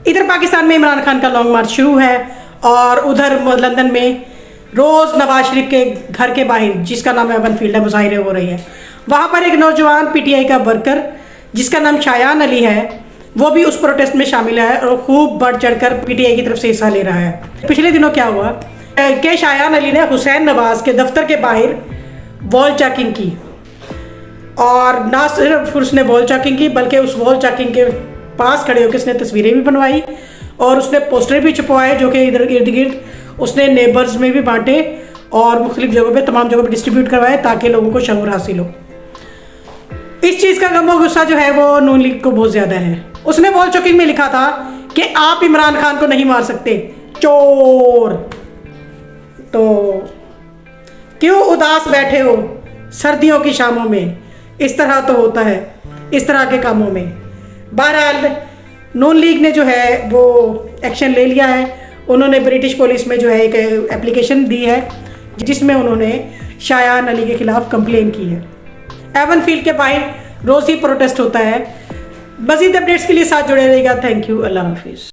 इधर पाकिस्तान में इमरान खान का लॉन्ग मार्च शुरू है और उधर लंदन में रोज़ नवाज शरीफ के घर के बाहर, जिसका नाम एवन फील्ड है, मुजाहिरे हो रही है। वहाँ पर एक नौजवान पीटीआई का वर्कर जिसका नाम शायान अली है, वो भी उस प्रोटेस्ट में शामिल है और खूब बढ़ चढ़कर पीटीआई की तरफ से हिस्सा ले रहा है। पिछले दिनों क्या हुआ कि शायान अली ने हुसैन नवाज के दफ्तर के बाहर वॉल चेकिंग की, और ना सिर्फ उसने वॉल चेकिंग की बल्कि उस वॉल चेकिंग के पास खड़े होकर उसने तस्वीरें भी बनवाई और उसने पोस्टर भी छपवाए जो कि इधर इर्द गिर्द उसने नेबर्स में भी बांटे और मुख्तलिफ जगहों पे, तमाम जगहों पे डिस्ट्रीब्यूट करवाए ताकि लोगों को शऊर हासिल हो। इस चीज़ का गम और गुस्सा जो है वो नून लीग को बहुत ज़्यादा है। उसने वॉल चेकिंग में लिखा था कि आप इमरान खान को नहीं मार सकते, चोर। तो क्यों उदास बैठे हो सर्दियों की शामों में? इस तरह तो होता है इस तरह के कामों में। बहरहाल नून लीग ने जो है वो एक्शन ले लिया है। उन्होंने ब्रिटिश पुलिस में जो है एक एप्लीकेशन दी है जिसमें उन्होंने शायान अली के खिलाफ कंप्लेन की है। एवन फील्ड के बाहर रोज़ ही प्रोटेस्ट होता है। मज़ीद अपडेट्स के लिए साथ जुड़े रहिएगा। Thank you. अल्लाह हाफिज़।